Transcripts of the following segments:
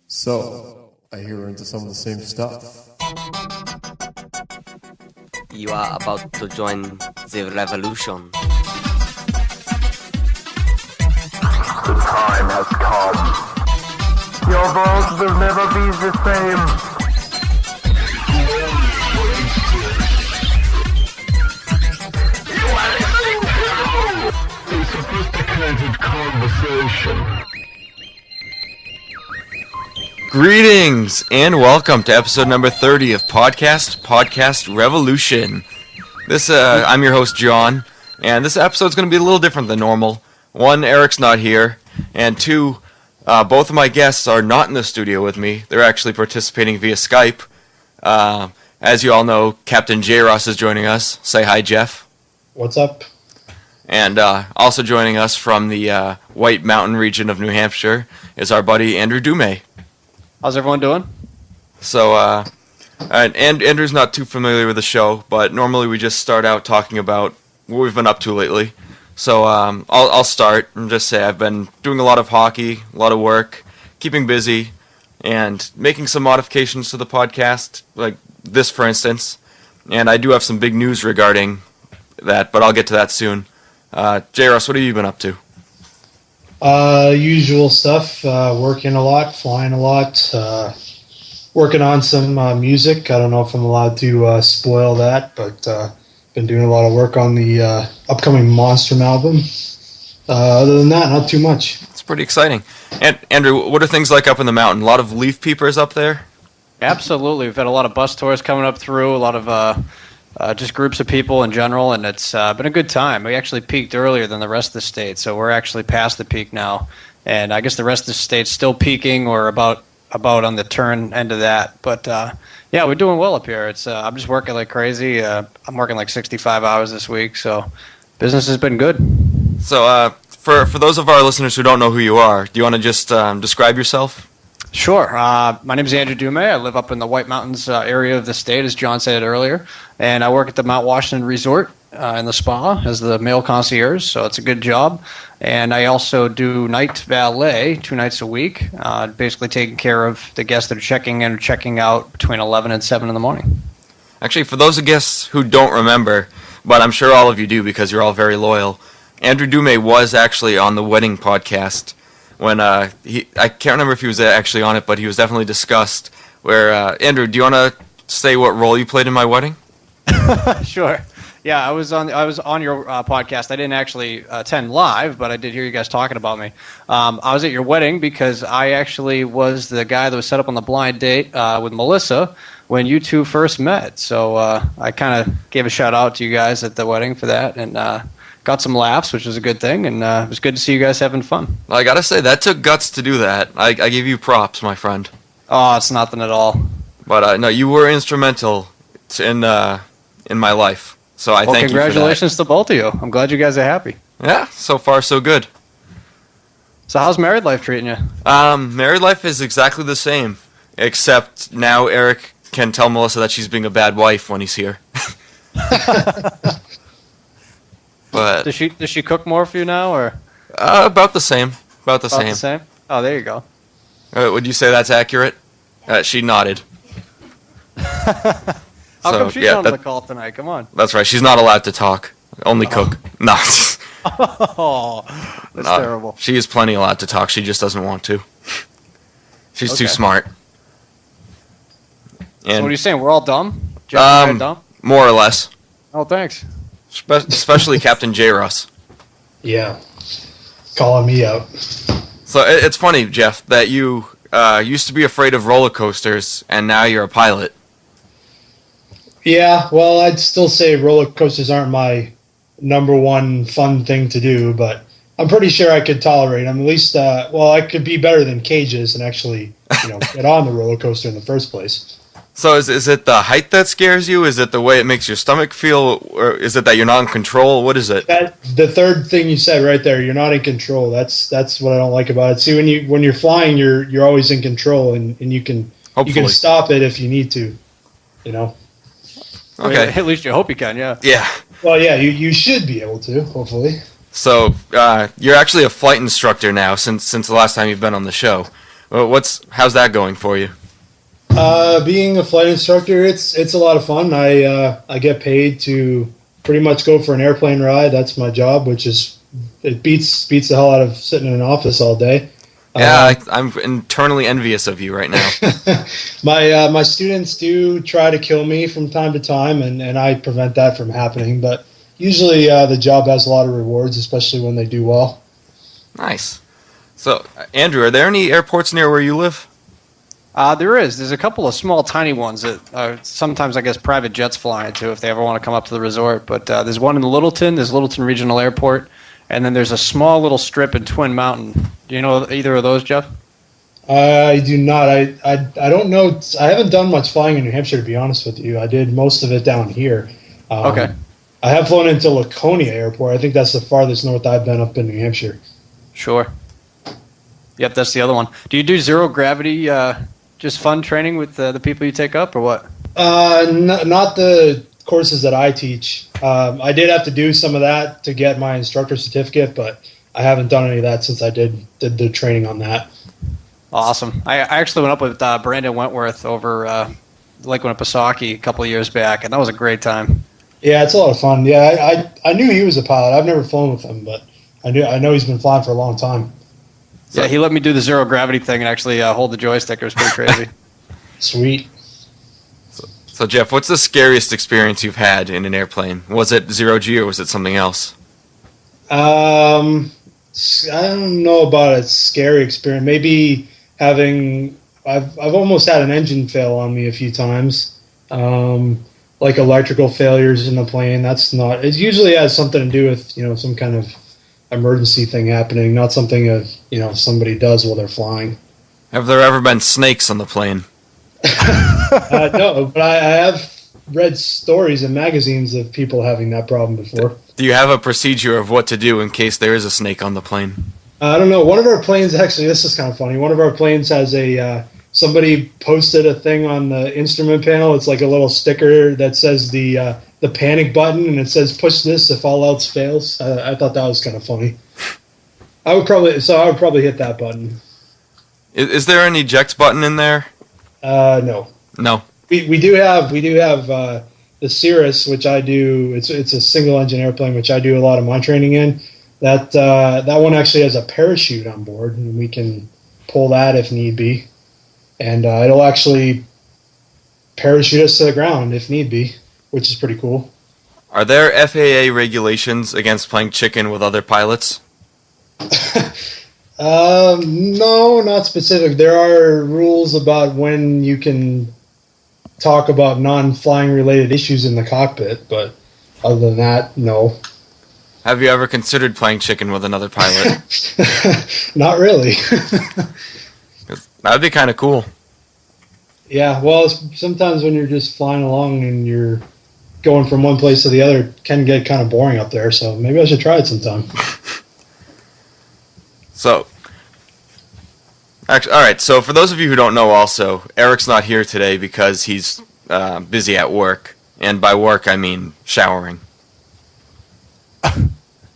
So, I hear we're into some of the same stuff. You are about to join the revolution. The time has come. Your vote will never be the same. You are listening to a sophisticated conversation. Greetings and welcome to episode number 30 of Podcast Revolution. I'm your host John, and this episode's going to be a little different than normal. One, Eric's not here, and two, both of my guests are not in the studio with me. They're actually participating via Skype. As you all know, Captain J. Ross is joining us. Say hi, Jeff. What's up? And also joining us from the White Mountain region of New Hampshire is our buddy Andrew Dumay. How's everyone doing? So, and Andrew's not too familiar with the show, but normally we just start out talking about what we've been up to lately. So I'll start and just say I've been doing a lot of hockey, a lot of work, keeping busy, and making some modifications to the podcast, like this, for instance. And I do have some big news regarding that, but I'll get to that soon. J. Ross, what have you been up to? Usual stuff, working a lot, flying a lot, working on some music. I don't know if I'm allowed to spoil that, but been doing a lot of work on the upcoming Monstrum album. Other than that, not too much. It's pretty exciting. And Andrew, what are things like up in the mountain? A lot of leaf peepers up there? Absolutely. We've had a lot of bus tours coming up through, a lot of just groups of people in general, and it's been a good time. We actually peaked earlier than the rest of the state, so we're actually past the peak now. And I guess the rest of the state's still peaking or about on the turn end of that. But yeah, we're doing well up here. It's I'm just working like crazy. I'm working like 65 hours this week, so business has been good. So for those of our listeners who don't know who you are, do you want to just describe yourself? Sure. My name is Andrew Dumay. I live up in the White Mountains area of the state, as John said earlier, and I work at the Mount Washington Resort in the spa as the male concierge, so it's a good job. And I also do night valet 2 nights a week, basically taking care of the guests that are checking in or checking out between 11 and 7 in the morning. Actually, for those of guests who don't remember, but I'm sure all of you do because you're all very loyal, Andrew Dumay was actually on the wedding podcast when I can't remember if he was actually on it, but he was definitely discussed. Where Andrew, do you want to say what role you played in my wedding? Sure. Yeah, I was on your podcast. I didn't actually attend live, but I did hear you guys talking about me. I was at your wedding because I actually was the guy that was set up on the blind date with Melissa when you two first met. So I kind of gave a shout out to you guys at the wedding for that, and got some laughs, which was a good thing, and it was good to see you guys having fun. Well, I gotta say, that took guts to do that. I give you props, my friend. Oh, it's nothing at all. But no, you were instrumental in my life. So I thank you for that. Congratulations to both of you. I'm glad you guys are happy. Yeah, so far so good. So how's married life treating you? Married life is exactly the same, except now Eric can tell Melissa that she's being a bad wife when he's here. But does she cook more for you now, or about the same? About the same. Oh, there you go. Would you say that's accurate? She nodded. How come she's on the call tonight? Come on. That's right. She's not allowed to talk. Only cook. No. Oh, that's terrible. She is plenty allowed to talk. She just doesn't want to. She's too smart. So what are you saying? We're all dumb? Dumb? More or less. Oh, thanks. Especially Captain J. Ross. Yeah. Calling me out. So it's funny, Jeff, that you used to be afraid of roller coasters, and now you're a pilot. Yeah, well, I'd still say roller coasters aren't my number one fun thing to do, but I'm pretty sure I could tolerate them. At least, I could be better than cages and actually, get on the roller coaster in the first place. So is it the height that scares you? Is it the way it makes your stomach feel? Or is it that you're not in control? What is it? The third thing you said right there, you're not in control. That's what I don't like about it. See, when you're flying, you're always in control, and you can stop it if you need to. Okay. At least you hope you can, yeah. Yeah. Well, yeah, you should be able to, hopefully. So you're actually a flight instructor now since the last time you've been on the show. Well, how's that going for you? Being a flight instructor, it's a lot of fun. I get paid to pretty much go for an airplane ride. That's my job, which is it beats the hell out of sitting in an office all day. Yeah, I'm internally envious of you right now. My students do try to kill me from time to time, and I prevent that from happening. But usually the job has a lot of rewards, especially when they do well. Nice. So, Andrew, are there any airports near where you live? There is. There's a couple of small, tiny ones that sometimes I guess private jets fly into if they ever want to come up to the resort. But there's one in Littleton. There's Littleton Regional Airport. And then there's a small little strip in Twin Mountain. Do you know either of those, Jeff? I do not. I don't know. I haven't done much flying in New Hampshire, to be honest with you. I did most of it down here. Okay. I have flown into Laconia Airport. I think that's the farthest north I've been up in New Hampshire. Sure. Yep, that's the other one. Do you do zero gravity, just fun training with the people you take up, or what? Not the courses that I teach. I did have to do some of that to get my instructor certificate, but I haven't done any of that since I did the training on that. Awesome. I actually went up with Brandon Wentworth over Lake Winnipesaukee a couple of years back, and that was a great time. Yeah, it's a lot of fun. Yeah, I knew he was a pilot. I've never flown with him, but I know he's been flying for a long time. So. Yeah, he let me do the zero gravity thing and actually hold the joystick. It was pretty crazy. Sweet. So, Jeff, what's the scariest experience you've had in an airplane? Was it zero-G or was it something else? I don't know about a scary experience. Maybe I've almost had an engine fail on me a few times. Like electrical failures in the plane. It usually has something to do with, some kind of emergency thing happening, not something somebody does while they're flying. Have there ever been snakes on the plane? No, but I have read stories in magazines of people having that problem before. Do you have a procedure of what to do in case there is a snake on the plane? I don't know. One of our planes, actually, this is kind of funny. One of our planes has somebody posted a thing on the instrument panel. It's like a little sticker that says the panic button, and it says push this if all else fails. I thought that was kind of funny. I would probably hit that button. Is there an eject button in there? No. No. We do have the Cirrus, which I do. It's a single engine airplane, which I do a lot of my training in. That one actually has a parachute on board, and we can pull that if need be, and it'll actually parachute us to the ground if need be, which is pretty cool. Are there FAA regulations against playing chicken with other pilots? No, not specific. There are rules about when you can talk about non-flying related issues in the cockpit, but other than that, no. Have you ever considered playing chicken with another pilot? Not really. That'd be kind of cool. Yeah, well, sometimes when you're just flying along and you're going from one place to the other, it can get kind of boring up there, so maybe I should try it sometime. So, actually, all right. So, for those of you who don't know, also, Eric's not here today because he's busy at work, and by work I mean showering.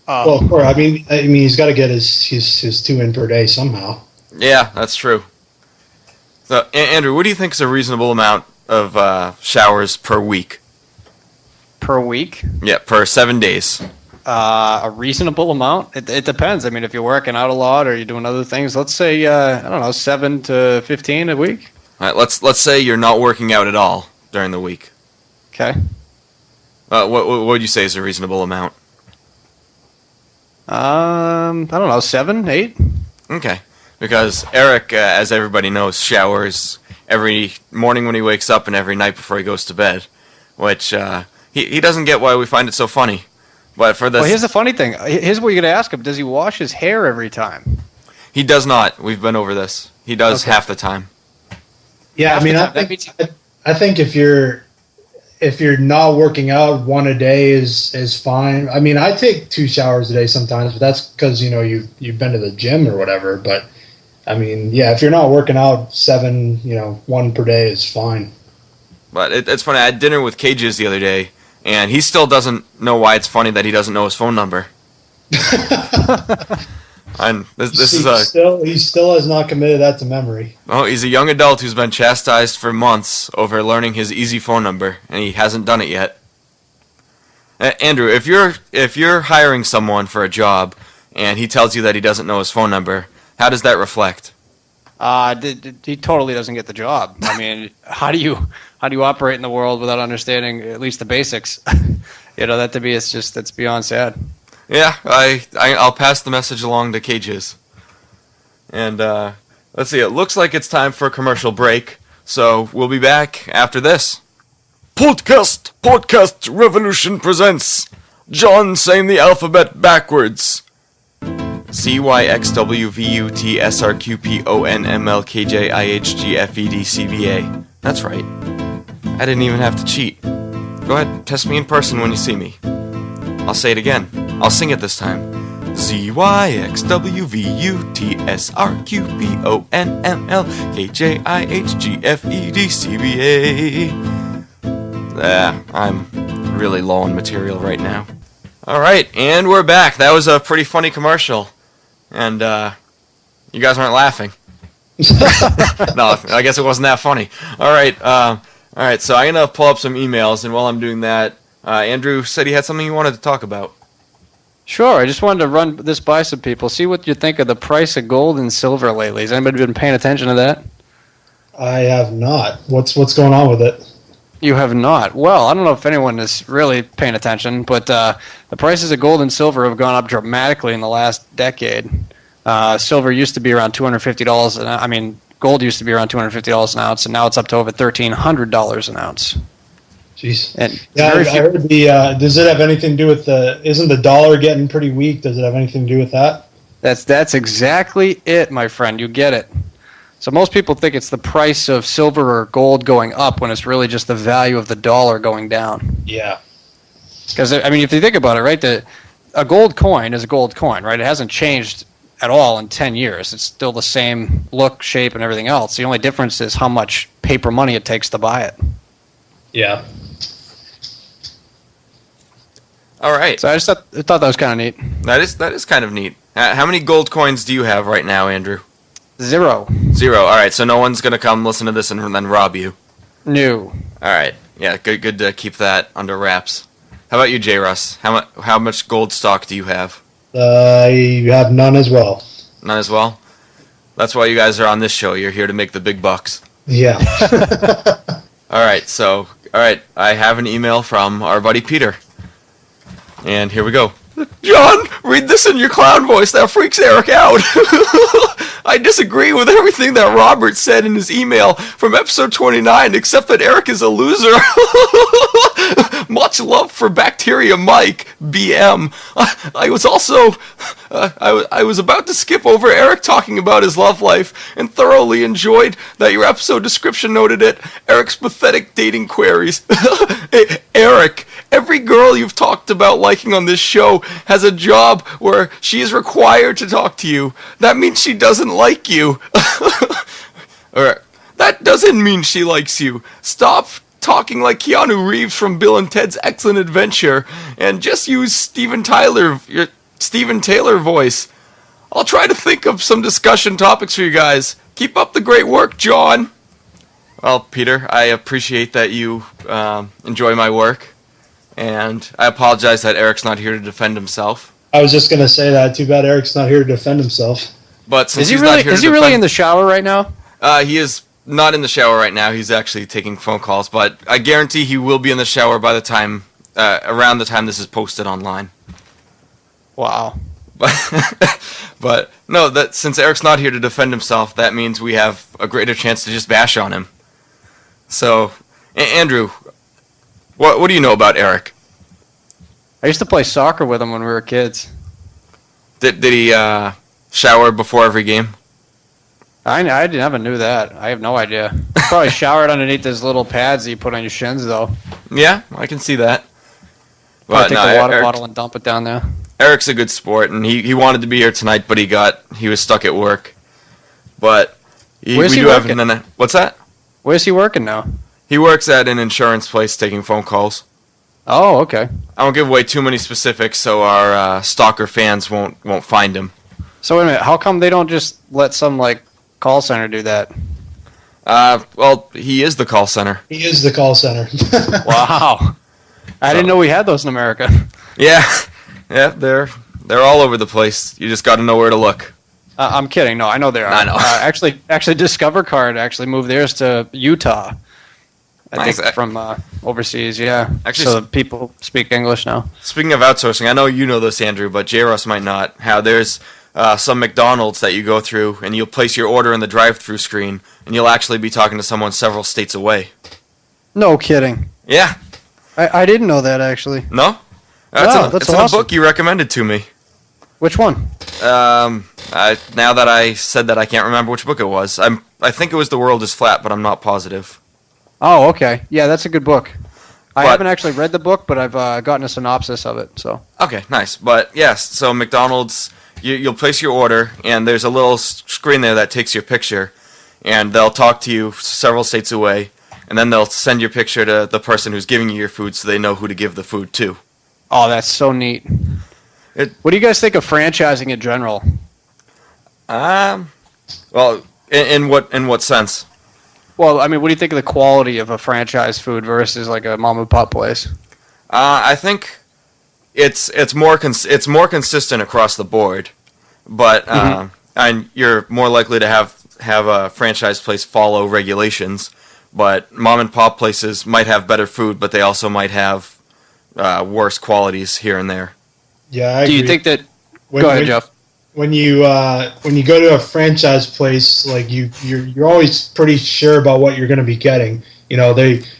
Well, of course, I mean, he's got to get his 2 in per day somehow. Yeah, that's true. So, Andrew, what do you think is a reasonable amount of showers per week? Per week? Yeah, per 7 days. A reasonable amount? It depends. I mean, if you're working out a lot or you're doing other things, let's say, 7 to 15 a week. All right, let's say you're not working out at all during the week. Okay. What would you say is a reasonable amount? I don't know, 7, 8? Okay. Because Eric, as everybody knows, showers every morning when he wakes up and every night before he goes to bed, which he doesn't get why we find it so funny. But for this, well, here's the funny thing. Here's what you got to ask him. Does he wash his hair every time? He does not. We've been over this. He does half the time. Yeah, I mean, I think if you're not working out, 1 a day is fine. I mean, I take 2 showers a day sometimes, but that's because you've been to the gym or whatever. But I mean, yeah, if you're not working out, 7, 1 per day is fine. But it's funny. I had dinner with Cages the other day, and he still doesn't know why it's funny that he doesn't know his phone number. And this is a he still has not committed that to memory. oh, he's a young adult who's been chastised for months over learning his easy phone number, and he hasn't done it yet. Andrew, if you're hiring someone for a job and he tells you that he doesn't know his phone number, how does that reflect? He totally doesn't get the job. I mean, how do you operate in the world without understanding at least the basics? That to me is just that's beyond sad. Yeah, I'll pass the message along to Cages. And let's see, it looks like it's time for a commercial break, so we'll be back after this. Podcast Revolution presents John saying the alphabet backwards. CYXWVUTSRQPONMLKJIHGFEDCBA. That's right. I didn't even have to cheat. Go ahead, test me in person when you see me. I'll say it again. I'll sing it this time. ZYXWVUTSRQPONMLKJIHGFEDCBA. I'm really low on material right now. Alright, and we're back. That was a pretty funny commercial. And, you guys aren't laughing. No, I guess it wasn't that funny. Alright, so I'm going to pull up some emails, and while I'm doing that, Andrew said he had something he wanted to talk about. Sure, I just wanted to run this by some people. See what you think of the price of gold and silver lately. Has anybody been paying attention to that? I have not. What's going on with it? You have not. Well, I don't know if anyone is really paying attention, but the prices of gold and silver have gone up dramatically in the last decade. Silver used to be around $250 gold used to be around $250 an ounce, and now it's up to over $1,300 an ounce. Jeez. And I heard does it have anything to do with isn't the dollar getting pretty weak? Does it have anything to do with that? That's exactly it, my friend. You get it. So most people think it's the price of silver or gold going up when it's really just the value of the dollar going down. Yeah. Because, if you think about it, right, a gold coin is a gold coin, right? It hasn't changed at all in 10 years. It's still the same look, shape, and everything else. The only difference is how much paper money it takes to buy it. Yeah. All right. So I just thought that was kind of neat. That is kind of neat. How many gold coins do you have right now, Andrew? 0. 0. All right, so no one's going to come listen to this and then rob you. No. All right. Yeah, good to keep that under wraps. How about you, J. Russ? How much gold stock do you have? I have none as well. None as well? That's why you guys are on this show. You're here to make the big bucks. Yeah. All right, I have an email from our buddy Peter. And here we go. John, read this in your clown voice. That freaks Eric out. I disagree with everything that Robert said in his email from episode 29, except that Eric is a loser. Much love for Bacteria Mike, BM. I was also... I was about to skip over Eric talking about his love life and thoroughly enjoyed that your episode description noted it. Eric's pathetic dating queries. Hey, Eric, every girl you've talked about liking on this show has a job where she is required to talk to you. That means she doesn't like you. Alright. That doesn't mean she likes you. Stop talking like Keanu Reeves from Bill and Ted's Excellent Adventure and just use Steven Tyler voice. I'll try to think of some discussion topics for you guys. Keep up the great work, John. Well, Peter, I appreciate that you enjoy my work, and I apologize that Eric's not here to defend himself. I was just going to say that. Too bad Eric's not here to defend himself. But since is he really in the shower right now? He is not in the shower right now. He's actually taking phone calls, but I guarantee he will be in the shower by the time around the time this is posted online. Wow. But no, that since Eric's not here to defend himself, that means we have a greater chance to just bash on him. So, Andrew, what do you know about Eric? I used to play soccer with him when we were kids. Did he shower before every game? I never knew that. I have no idea. Probably showered underneath those little pads that you put on your shins, though. Yeah, I can see that. But take the water bottle and dump it down there. Eric's a good sport, and he wanted to be here tonight, but he was stuck at work. But where's he working? What's that? Where's he working now? He works at an insurance place taking phone calls. Oh, okay. I won't give away too many specifics, so our stalker fans won't find him. So wait a minute, how come they don't just let some like call center do that? Well, he is the call center. He is the call center. Wow, I didn't know we had those in America. Yeah, yeah, they're all over the place. You just got to know where to look. I'm kidding. No, I know they are. I know. Actually, Discover Card actually moved theirs to Utah. I Nice. think from overseas. Yeah. Actually, so people speak English now. Speaking of outsourcing, I know you know this, Andrew, but J-Ross might not. How there's some McDonald's that you go through, and you'll place your order in the drive-through screen, and you'll actually be talking to someone several states away. No kidding. Yeah. I didn't know that actually. No? Wow, It's that's in awesome. a book you recommended to me. Which one? Now that I said that, I can't remember which book it was. I think it was The World is Flat, but I'm not positive. Oh, okay. Yeah, that's a good book. I But- haven't actually read the book, but I've gotten a synopsis of it. So. Okay, nice. But yes, so McDonald's, you'll place your order, and there's a little screen there that takes your picture, and they'll talk to you several states away, and then they'll send your picture to the person who's giving you your food so they know who to give the food to. Oh, that's so neat. What do you guys think of franchising in general? Well, in what sense? Well, I mean, what do you think of the quality of a franchise food versus like a mom and pop place? I think it's more consistent across the board, but and you're more likely to have a franchise place follow regulations. But mom and pop places might have better food, but they also might have worse qualities here and there. Yeah, I Do you agree. think that? When- Go ahead, when- Jeff. When you go to a franchise place, like you're always pretty sure about what you're going to be getting. You know,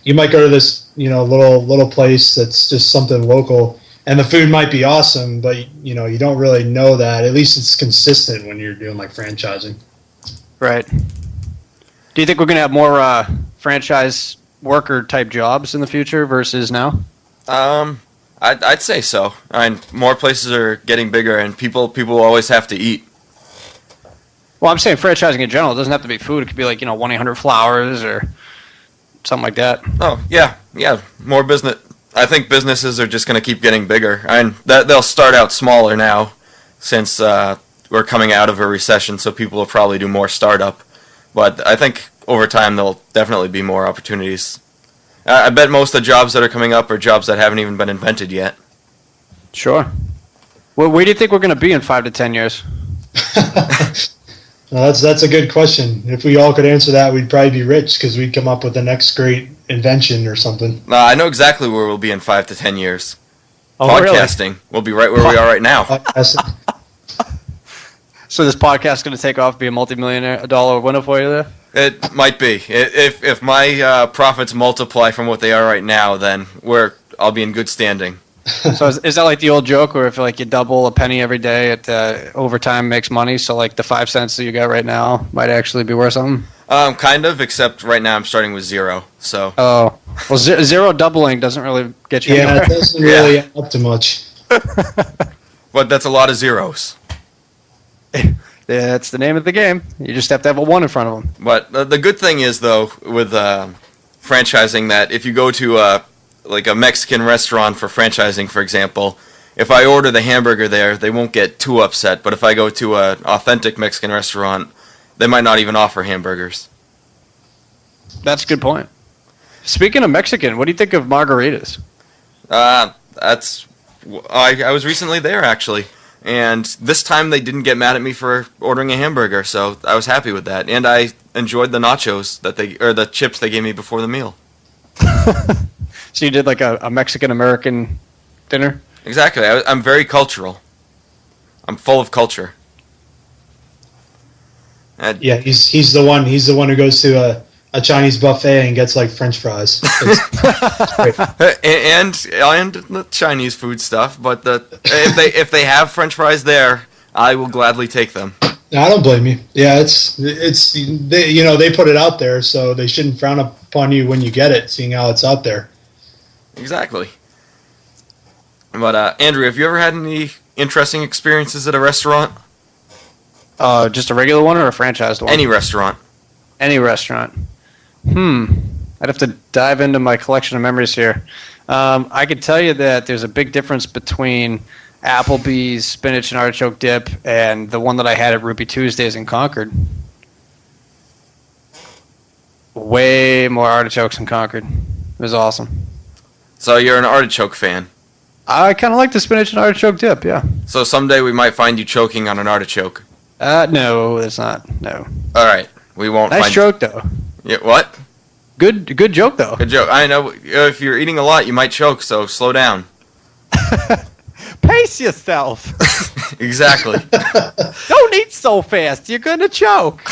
you might go to this little place that's just something local, and the food might be awesome, but you don't really know that. At least it's consistent when you're doing like franchising. Right. Do you think we're going to have more franchise worker type jobs in the future versus now? I'd say so. More places are getting bigger, and people always have to eat. Well, I'm saying franchising in general. It doesn't have to be food. It could be like 1-800-Flowers or something like that. Oh yeah, more business. I think businesses are just going to keep getting bigger, and that they'll start out smaller now, since we're coming out of a recession. So people will probably do more startup, but I think over time there'll definitely be more opportunities. I bet most of the jobs that are coming up are jobs that haven't even been invented yet. Sure. Well, where do you think we're going to be in 5 to 10 years? That's a good question. If we all could answer that, we'd probably be rich because we'd come up with the next great invention or something. I know exactly where we'll be in 5 to 10 years. Oh, really? Podcasting. We'll be right where we are right now. Podcasting. So this podcast is going to take off, be a multi-million dollar window for you there? It might be. If my profits multiply from what they are right now, then I'll be in good standing. So is that like the old joke where if like you double a penny every day, it overtime makes money? So like the 5 cents that you got right now might actually be worth something? Kind of, except right now I'm starting with 0. So Oh, well, zero doubling doesn't really get you Yeah, anywhere. it doesn't really add up to much. but that's a lot of zeros. That's the name of the game. You just have to have a 1 in front of them. But the good thing is, though, with franchising, that if you go to like a Mexican restaurant for franchising, for example, if I order the hamburger there, they won't get too upset. But if I go to an authentic Mexican restaurant, they might not even offer hamburgers. That's a good point. Speaking of Mexican, what do you think of margaritas? I was recently there, actually. And this time they didn't get mad at me for ordering a hamburger, so I was happy with that. And I enjoyed the nachos the chips they gave me before the meal. So you did like a Mexican-American dinner? Exactly. I'm very cultural. I'm full of culture. And Yeah, he's the one who goes to a Chinese buffet and gets like French fries. It's great. and the Chinese food stuff, but if they have French fries there, I will gladly take them. No, I don't blame you. Yeah, it's they put it out there, so they shouldn't frown upon you when you get it, seeing how it's out there. Exactly. But Andrew, have you ever had any interesting experiences at a restaurant? Just a regular one or a franchised one? Any restaurant? Any restaurant. I'd have to dive into my collection of memories here. I could tell you that there's a big difference between Applebee's spinach and artichoke dip, and the one that I had at Ruby Tuesdays in Concord. Way more artichokes in Concord. It was awesome. So you're an artichoke fan. I kind of like the spinach and artichoke dip, yeah. So someday we might find you choking on an artichoke. No, it's not. No. All right, we won't. Nice joke, though. Yeah, what? Good joke, though. Good joke. I know. If you're eating a lot, you might choke. So slow down. Pace yourself. Exactly. Don't eat so fast. You're gonna choke.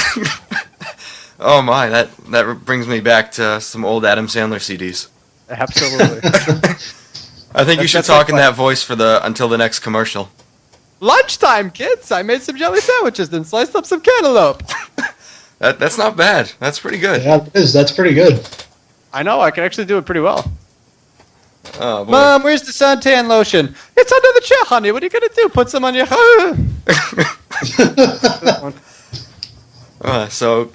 Oh my, that brings me back to some old Adam Sandler CDs. Absolutely. I think you should talk in that voice for until the next commercial. Lunchtime, kids. I made some jelly sandwiches and sliced up some cantaloupe. That's not bad. That's pretty good. Yeah, it is. That's pretty good. I know. I can actually do it pretty well. Oh, boy. Mom, where's the suntan lotion? It's under the chair, honey. What are you gonna do? Put some on your. So,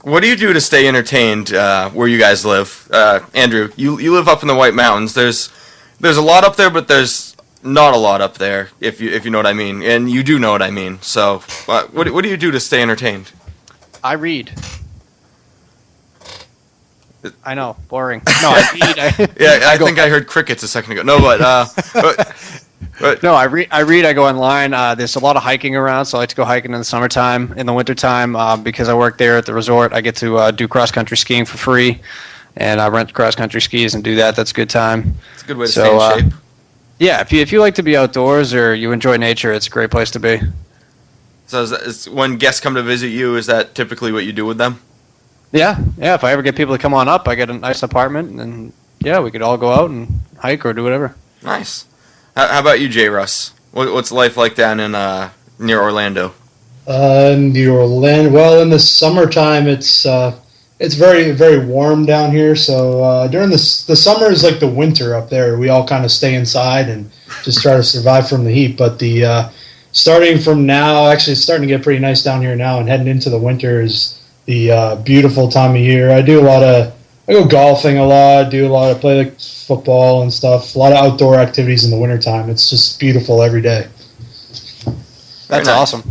what do you do to stay entertained where you guys live? Andrew, you live up in the White Mountains. There's a lot up there, but there's not a lot up there, if you know what I mean. And you do know what I mean. So, what do you do to stay entertained? I read. I know, boring. No, I read. I think I heard crickets a second ago. No, but no, I read. I go online. There's a lot of hiking around, so I like to go hiking in the summertime. In the wintertime, because I work there at the resort, I get to do cross country skiing for free, and I rent cross country skis and do that. That's a good time. It's a good way to stay in shape. Yeah, if you like to be outdoors or you enjoy nature, it's a great place to be. So when guests come to visit you, is that typically what you do with them? Yeah. If I ever get people to come on up, I get a nice apartment, and we could all go out and hike or do whatever. Nice. How about you, J. Russ? What's life like down in near Orlando? Near Orlando. Well, in the summertime, it's very, very warm down here. So during the summer is like the winter up there. We all kind of stay inside and just try to survive from the heat. But starting from now, actually, it's starting to get pretty nice down here now, and heading into the winter is the beautiful time of year. I go golfing a lot, play like football and stuff, a lot of outdoor activities in the wintertime. It's just beautiful every day. That's awesome.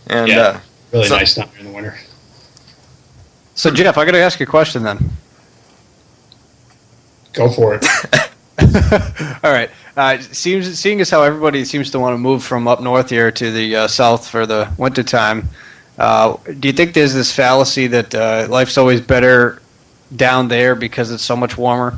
And really nice down here in the winter. So Jeff, I got to ask you a question then. Go for it. All right. Seeing as how everybody seems to want to move from up north here to the south for the wintertime, do you think there's this fallacy that life's always better down there because it's so much warmer?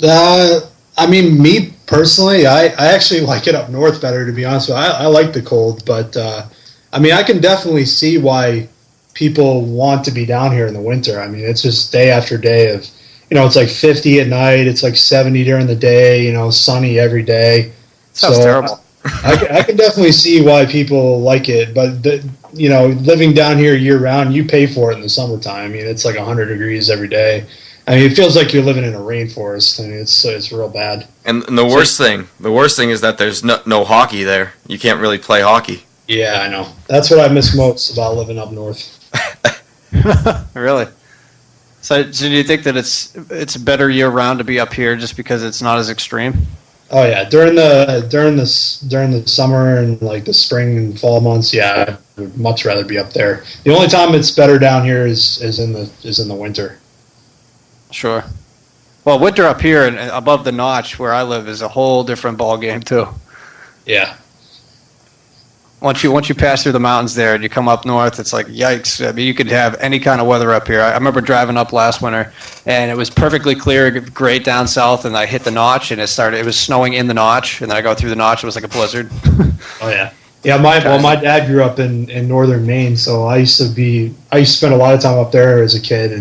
I mean, me personally, I actually like it up north better, to be honest with you. I like the cold, but I mean, I can definitely see why people want to be down here in the winter. I mean, it's just day after day of, it's like 50 at night, it's like 70 during the day, sunny every day. Sounds terrible. I can definitely see why people like it, but living down here year round, you pay for it in the summertime. I mean, it's like 100 degrees every day. I mean, it feels like you're living in a rainforest. I mean, it's real bad. And the worst thing is that there's no hockey there. You can't really play hockey. Yeah, I know. That's what I miss most about living up north. Really? So do you think that it's better year round to be up here just because it's not as extreme? Oh yeah, during the summer and like the spring and fall months, yeah, I would much rather be up there. The only time it's better down here is in the winter. Sure. Well, winter up here and above the notch where I live is a whole different ball game too. Yeah. Once you pass through the mountains there and you come up north, it's like yikes. I mean, you could have any kind of weather up here. I remember driving up last winter, and it was perfectly clear, great down south, and I hit the notch, and it was snowing in the notch, and then I go through the notch, it was like a blizzard. Oh yeah, yeah. My dad grew up in northern Maine, so I used to spend a lot of time up there as a kid,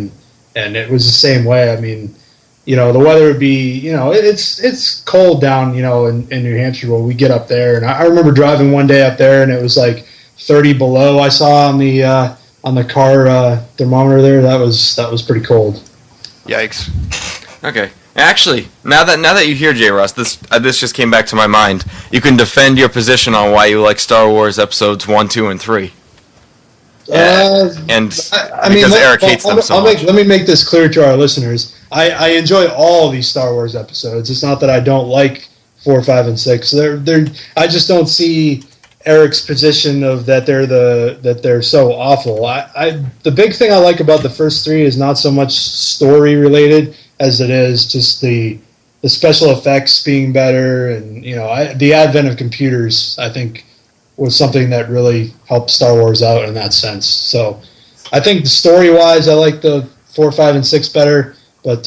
and it was the same way. I mean, the weather would be, it's cold down, in New Hampshire when we get up there. And I remember driving one day up there and it was like 30 below. I saw on the car thermometer there. That was pretty cold. Yikes. Okay. Actually, now that you hear J. Russ, this just came back to my mind. You can defend your position on why you like Star Wars episodes 1, 2, and 3. Because Eric hates them so much. Let me make this clear to our listeners. I enjoy all these Star Wars episodes. It's not that I don't like 4, 5, and 6. They're. I just don't see Eric's position of that they're so awful. The big thing I like about the first 3 is not so much story related as it is just the special effects being better, and the advent of computers, I think, was something that really helped Star Wars out in that sense. So I think story wise, I like the 4, 5, and 6 better, but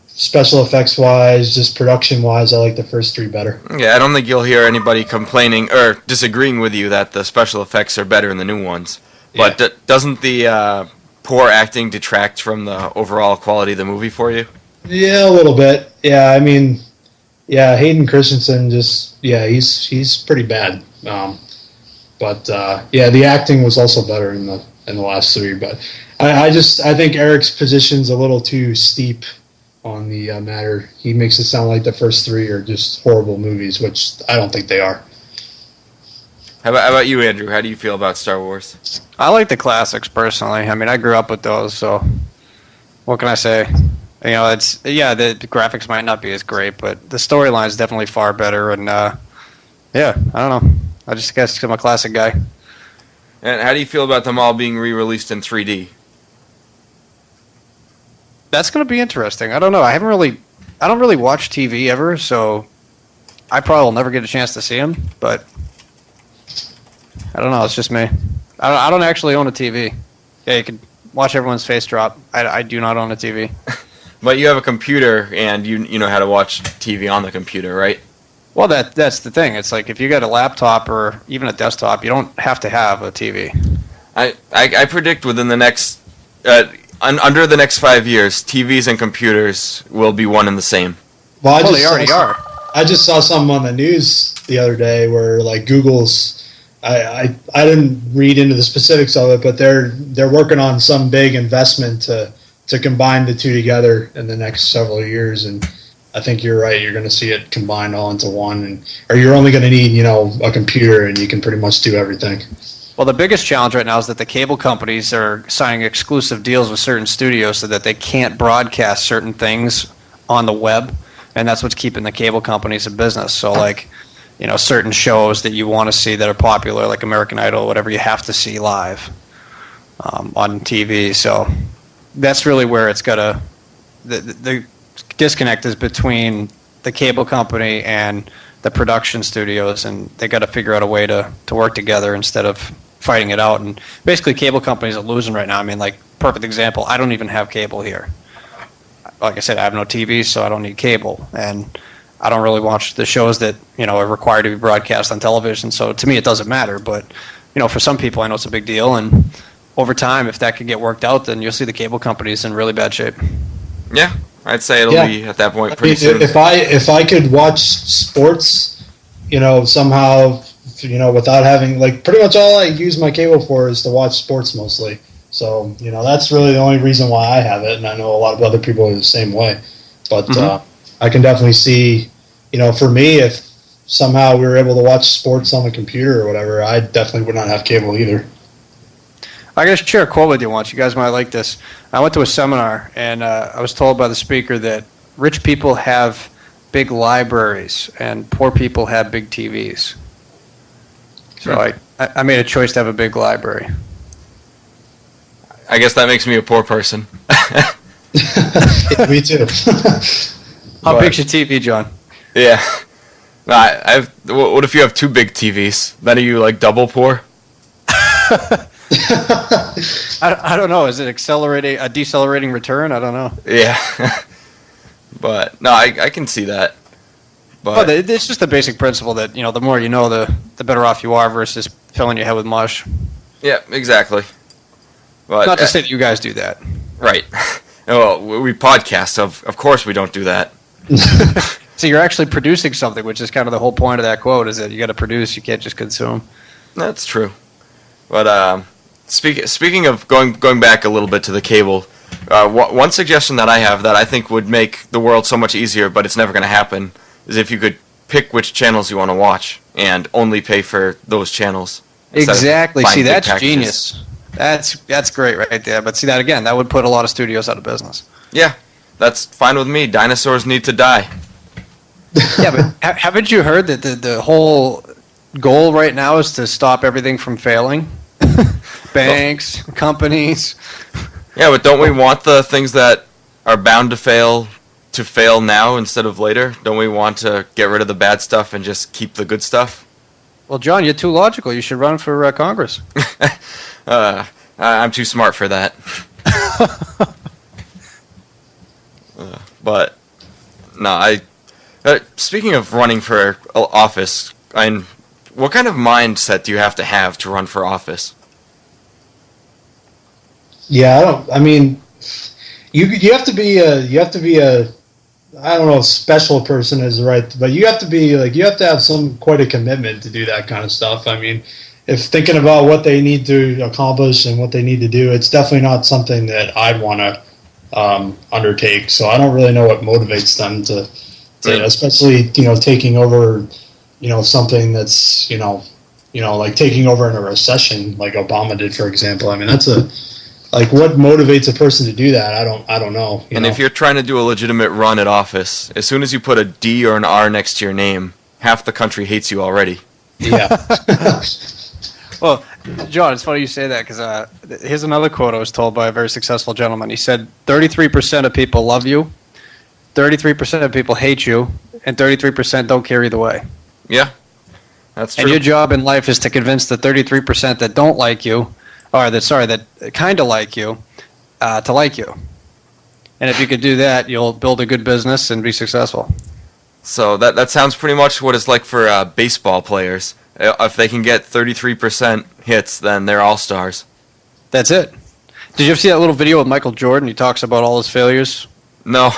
special effects wise, just production wise, I like the first 3 better. Yeah, I don't think you'll hear anybody complaining or disagreeing with you that the special effects are better in the new ones. But doesn't the poor acting detract from the overall quality of the movie for you? Yeah, a little bit. Yeah, I mean, Hayden Christensen he's pretty bad. But the acting was also better in the last 3. But I think Eric's position's a little too steep on the matter. He makes it sound like the first 3 are just horrible movies, which I don't think they are. How about you, Andrew? How do you feel about Star Wars? I like the classics personally. I mean, I grew up with those, so what can I say? The graphics might not be as great, but the storyline is definitely far better. And I don't know. I just guess I'm a classic guy. And how do you feel about them all being re-released in 3D? That's going to be interesting. I don't know. I don't really watch TV ever, so I probably will never get a chance to see them. But I don't know. It's just me. I don't actually own a TV. Yeah, you can watch everyone's face drop. I do not own a TV. But you have a computer, and you know how to watch TV on the computer, right? Well, that's the thing. It's like if you got a laptop or even a desktop, you don't have to have a TV. I predict within the next under the next 5 years, TVs and computers will be one and the same. Well, they already are. I just saw something on the news the other day where like Google's. I didn't read into the specifics of it, but they're working on some big investment to combine the 2 together in the next several years, and I think you're right. You're going to see it combined all into one, or you're only going to need a computer, and you can pretty much do everything. Well, the biggest challenge right now is that the cable companies are signing exclusive deals with certain studios so that they can't broadcast certain things on the web, and that's what's keeping the cable companies in business. So, like, certain shows that you want to see that are popular, like American Idol, whatever, you have to see live on TV. So that's really where it's got to the disconnect is between the cable company and the production studios, and they got to figure out a way to work together instead of fighting it out. And basically, cable companies are losing right now. I mean, like, perfect example, I don't even have cable here. Like I said, I have no TV, so I don't need cable, and I don't really watch the shows that are required to be broadcast on television. So to me, it doesn't matter. But for some people, I know it's a big deal, and over time, if that could get worked out, then you'll see the cable companies in really bad shape. Yeah, I'd say it'll be at that point pretty soon. If I could watch sports, somehow, without having, like, pretty much all I use my cable for is to watch sports mostly. So, that's really the only reason why I have it, and I know a lot of other people are the same way. But I can definitely see, for me, if somehow we were able to watch sports on the computer or whatever, I definitely would not have cable either. I got to share a quote with you once. You guys might like this. I went to a seminar, and I was told by the speaker that rich people have big libraries and poor people have big TVs. So I made a choice to have a big library. I guess that makes me a poor person. Yeah, me too. How big's your TV, John? Yeah. No, what if you have 2 big TVs? Then are you like double poor? I don't know. Is it a decelerating return? I don't know. Yeah. But no, I can see that. But it's just the basic principle that the more you know, the better off you are versus filling your head with mush. Yeah, exactly. But not to say that you guys do that. Right. Well, we podcast, so of course we don't do that. So you're actually producing something, which is kind of the whole point of that quote, is that you got to produce, you can't just consume. That's true. But speaking of going back a little bit to the cable, one suggestion that I have that I think would make the world so much easier, but it's never going to happen, is if you could pick which channels you want to watch and only pay for those channels. Exactly. See, that's genius. That's great right there. But see, that again, that would put a lot of studios out of business. Yeah, that's fine with me. Dinosaurs need to die. Yeah, but haven't you heard that the whole goal right now is to stop everything from failing? Banks, companies. Yeah, but don't we want the things that are bound to fail now instead of later? Don't we want to get rid of the bad stuff and just keep the good stuff? Well, John, you're too logical. You should run for Congress. I'm too smart for that. But no, speaking of running for office, what kind of mindset do you have to run for office? Yeah, I mean, you have to be a I don't know if special person is right, but you have to have quite a commitment to do that kind of stuff. I mean, if thinking about what they need to accomplish and what they need to do, it's definitely not something that I'd want to undertake. So I don't really know what motivates them to especially taking over something that's like taking over in a recession like Obama did, for example. I mean, that's what motivates a person to do that? I don't know. And if you're trying to do a legitimate run at office, as soon as you put a D or an R next to your name, half the country hates you already. Yeah. Well, John, it's funny you say that because here's another quote I was told by a very successful gentleman. He said, 33% of people love you, 33% of people hate you, and 33% don't care either way. Yeah, that's true. And your job in life is to convince the 33% that don't like you, or that kind of like you, to like you. And if you could do that, you'll build a good business and be successful. So that sounds pretty much what it's like for baseball players. If they can get 33% hits, then they're all-stars. That's it. Did you ever see that little video with Michael Jordan? He talks about all his failures. No.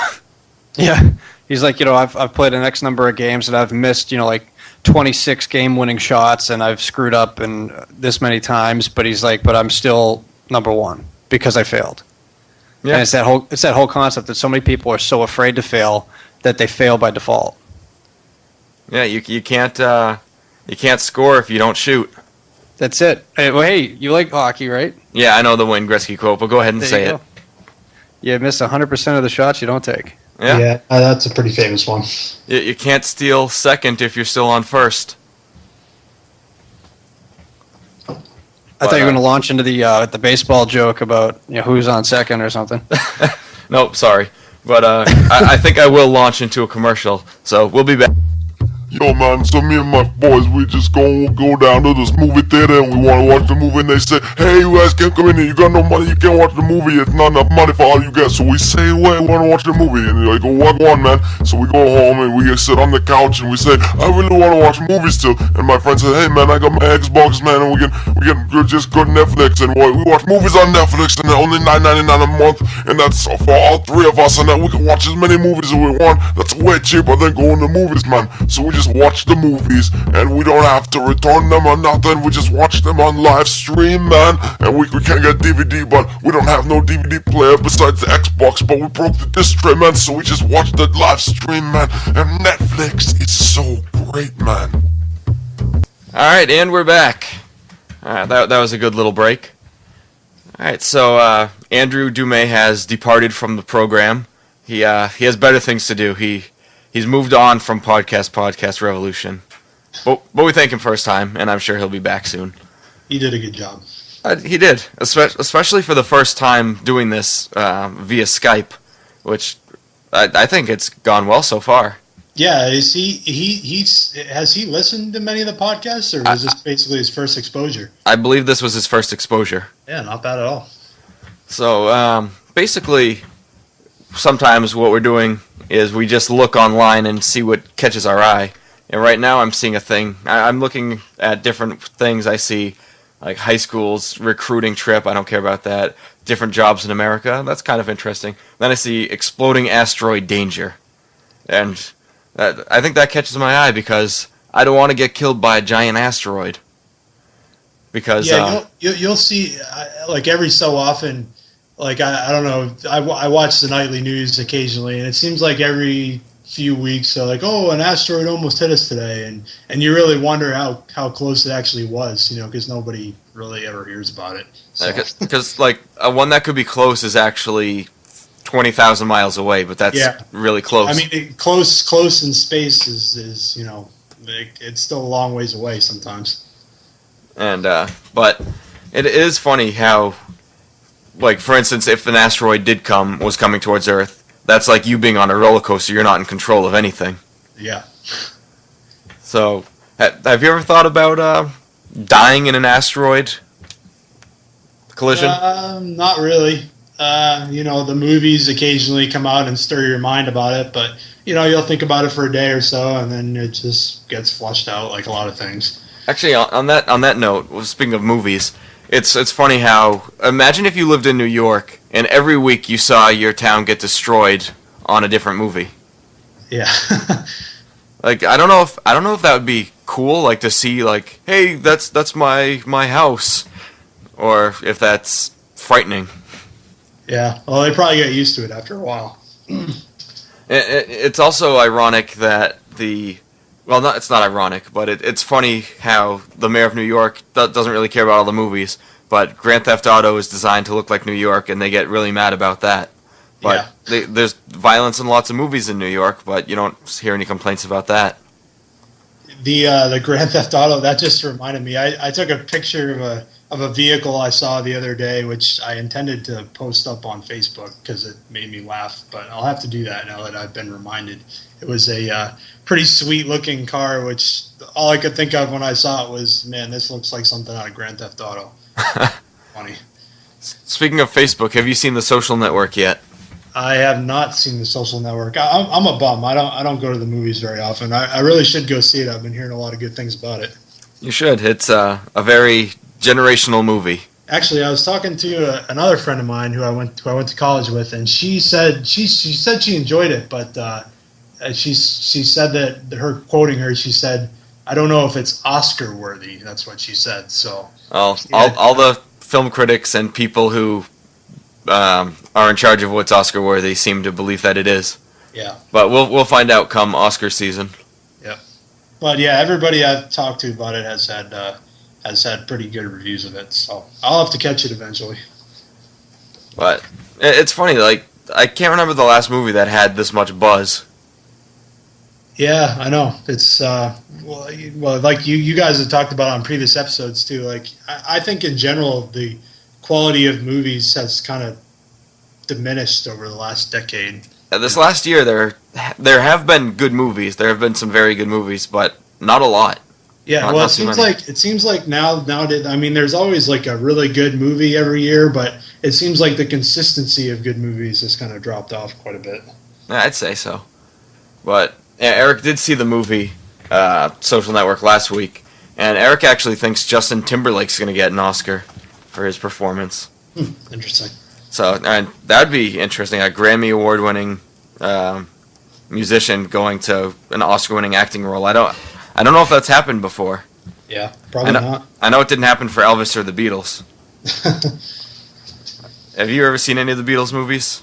Yeah. He's like, I've played an X number of games and I've missed, 26 game-winning shots and I've screwed up and this many times. But he's like, but I'm still number one because I failed. Yeah. And it's that whole concept that so many people are so afraid to fail that they fail by default. Yeah, you can't score if you don't shoot. That's it. Hey, you like hockey, right? Yeah, I know the Wayne Gretzky quote, but go ahead and say it. You miss 100% of the shots you don't take. Yeah, that's a pretty famous one. You can't steal second if you're still on first. I thought you were going to launch into the baseball joke about who's on second or something. Nope, sorry. But I think I will launch into a commercial, so we'll be back. Yo man, so me and my boys, we just go down to this movie theater and we want to watch the movie, and they say, hey, you guys can't come in here, you got no money, you can't watch the movie, it's not enough money for all you get. So we say, wait, we want to watch the movie, and they're like, oh, what one, man? So we go home and we sit on the couch and we say, I really want to watch movies still. And my friend said, hey man, I got my Xbox, man, and we can just go to Netflix, and we watch movies on Netflix, and they're only $9.99 a month, and that's for all three of us, and then we can watch as many movies as we want. That's way cheaper than going to movies, man. So we just watch the movies, and we don't have to return them or nothing. We just watch them on live stream, man. And we can't get DVD, but we don't have no DVD player besides the Xbox, but we broke the disc tray, man, so we just watch the live stream, man. And Netflix is so great, man. Alright, and we're back. Alright, that was a good little break. Alright, so Andrew Dumais has departed from the program. He has better things to do. He's moved on from Podcast Revolution. But we thank him for his time, and I'm sure he'll be back soon. He did a good job. He did, especially for the first time doing this via Skype, which I think it's gone well so far. Yeah, has he listened to many of the podcasts, or was this basically his first exposure? I believe this was his first exposure. Yeah, not bad at all. So basically, sometimes what we're doing is we just look online and see what catches our eye. And right now I'm seeing a thing. I'm looking at different things. I see like high school's recruiting trip. I don't care about that. Different jobs in America. That's kind of interesting. Then I see exploding asteroid danger. And I think that catches my eye because I don't want to get killed by a giant asteroid. Because you'll see like every so often. Like, I don't know, I watch the nightly news occasionally, and it seems like every few weeks they're like, oh, an asteroid almost hit us today, and you really wonder how close it actually was, because nobody really ever hears about it. Because, one that could be close is actually 20,000 miles away, but that's really close. I mean, close in space is it's still a long ways away sometimes. And but it is funny how, like, for instance, if an asteroid was coming towards Earth, that's like you being on a roller coaster. You're not in control of anything. Yeah. So, have you ever thought about dying in an asteroid collision? Not really. The movies occasionally come out and stir your mind about it, but you'll think about it for a day or so, and then it just gets flushed out like a lot of things. Actually, on that note, speaking of movies, it's funny how, imagine if you lived in New York and every week you saw your town get destroyed on a different movie. Yeah. Like, I don't know if that would be cool, like, to see, like, hey, that's my house, or if that's frightening. Yeah. Well, they probably get used to it after a while. It's also ironic that it's not ironic, but it's funny how the mayor of New York doesn't really care about all the movies, but Grand Theft Auto is designed to look like New York, and they get really mad about that. But there's violence in lots of movies in New York, but you don't hear any complaints about that. The Grand Theft Auto, that just reminded me. I took a picture of a vehicle I saw the other day, which I intended to post up on Facebook because it made me laugh, but I'll have to do that now that I've been reminded. It was a pretty sweet-looking car, which all I could think of when I saw it was, man, this looks like something out of Grand Theft Auto. Funny. Speaking of Facebook, have you seen The Social Network yet? I have not seen The Social Network. I'm a bum. I don't go to the movies very often. I really should go see it. I've been hearing a lot of good things about it. You should. It's a very generational movie. Actually, I was talking to another friend of mine who I went to college with, and she said she enjoyed it, but she said that her, quoting her, she said, "I don't know if it's Oscar worthy." That's what she said. So all the film critics and people who are in charge of what's Oscar worthy seem to believe that it is. Yeah. But we'll find out come Oscar season. Yeah. But yeah, everybody I've talked to about it has had pretty good reviews of it. So I'll have to catch it eventually. But it's funny, like, I can't remember the last movie that had this much buzz. Yeah, I know. It's well, like you guys have talked about on previous episodes too. Like I think in general the quality of movies has kind of diminished over the last decade. This last year, there have been good movies. There have been some very good movies, but not a lot. Yeah, well, it seems like nowadays. I mean, there's always like a really good movie every year, but it seems like the consistency of good movies has kind of dropped off quite a bit. Yeah, I'd say so. But yeah, Eric did see the movie Social Network last week, and Eric actually thinks Justin Timberlake's going to get an Oscar for his performance. Interesting. So that'd be interesting. A Grammy award-winning musician going to an Oscar-winning acting role. I don't know if that's happened before. Yeah, probably not. I know it didn't happen for Elvis or the Beatles. Have you ever seen any of the Beatles movies?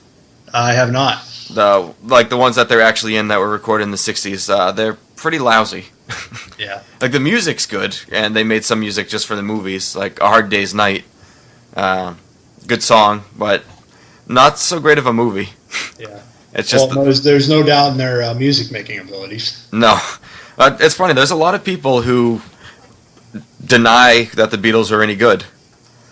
I have not. The ones that they're actually in that were recorded in the 60s, they're pretty lousy. Yeah. Like, the music's good, and they made some music just for the movies, like A Hard Day's Night. Good song, but not so great of a movie. Yeah. It's just there's no doubt in their music-making abilities. No. It's funny, there's a lot of people who deny that the Beatles are any good.